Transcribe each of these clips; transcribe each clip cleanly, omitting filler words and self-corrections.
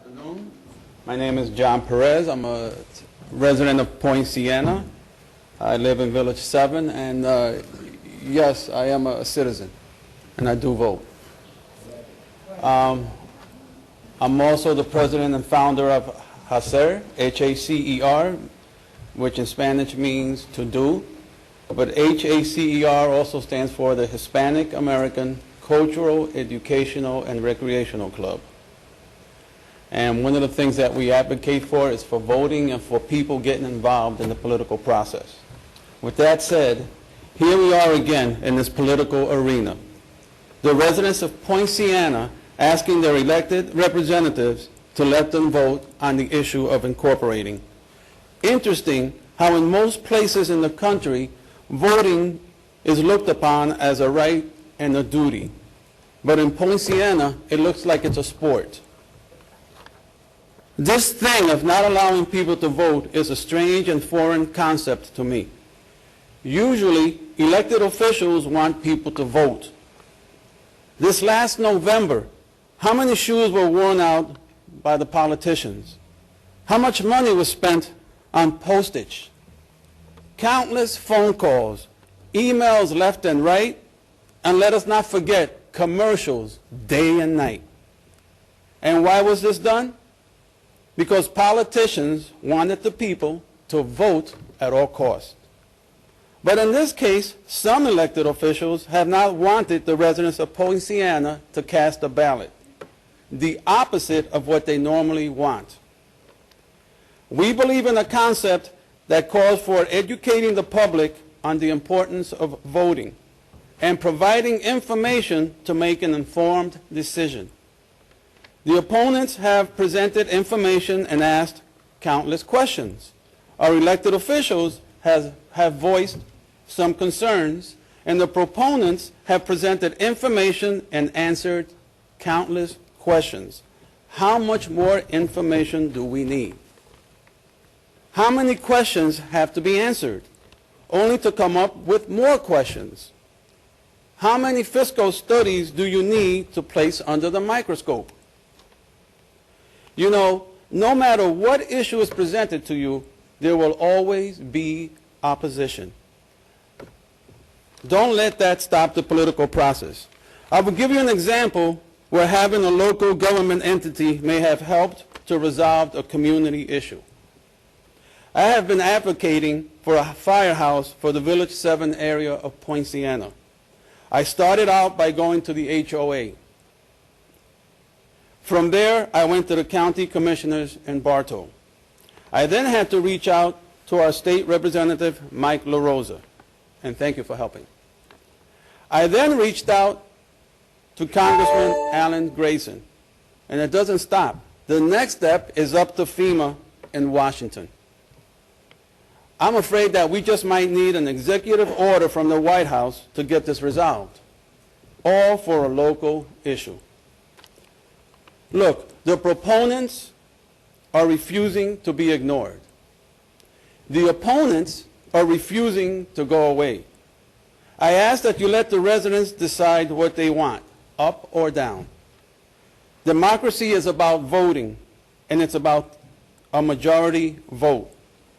afternoon. My name is John Perez. I'm a resident of Poinciana. I live in Village 7, and yes, I am a citizen, and I do vote. I'm also the president and founder of HACER, H-A-C-E-R, which in Spanish means to do, but H-A-C-E-R also stands for the Hispanic American Cultural, Educational, and Recreational Club. And one of the things that we advocate for is for voting and for people getting involved in the political process. With that said, here we are again in this political arena. The residents of Poinciana asking their elected representatives to let them vote on the issue of incorporating. Interesting how in most places in the country, voting is looked upon as a right and a duty. But in Poinciana, it looks like it's a sport. This thing of not allowing people to vote is a strange and foreign concept to me. Usually, elected officials want people to vote. This last November, how many shoes were worn out by the politicians? How much money was spent on postage? Countless phone calls, emails left and right, and let us not forget commercials day and night. And why was this done? Because politicians wanted the people to vote at all costs. But in this case, some elected officials have not wanted the residents of Poinciana to cast a ballot, the opposite of what they normally want. We believe in a concept that calls for educating the public on the importance of voting and providing information to make an informed decision. The opponents have presented information and asked countless questions. Our elected officials have voiced some concerns, and the proponents have presented information and answered countless questions. How much more information do we need? How many questions have to be answered, only to come up with more questions? How many fiscal studies do you need to place under the microscope? You know, no matter what issue is presented to you, there will always be opposition. Don't let that stop the political process. I will give you an example where having a local government entity may have helped to resolve a community issue. I have been advocating for a firehouse for the Village 7 area of Poinciana. I started out by going to the HOA. From there, I went to the county commissioners in Bartow. I then had to reach out to our state representative, Mike LaRosa, and thank you for helping. I then reached out to Congressman Alan Grayson, and it doesn't stop. The next step is up to FEMA in Washington. I'm afraid that we just might need an executive order from the White House to get this resolved, all for a local issue. Look, the proponents are refusing to be ignored. The opponents are refusing to go away. I ask that you let the residents decide what they want, up or down. Democracy is about voting, and it's about a majority vote.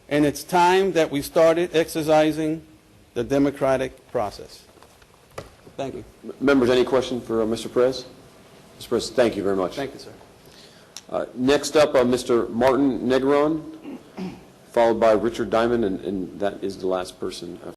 And it's time that we started exercising the democratic process. Thank you. Members, any question for Mr. Perez? Mr. Perez, thank you very much. Thank you, sir. Next up, Mr. Martin Negron, followed by Richard Diamond, and that is the last person.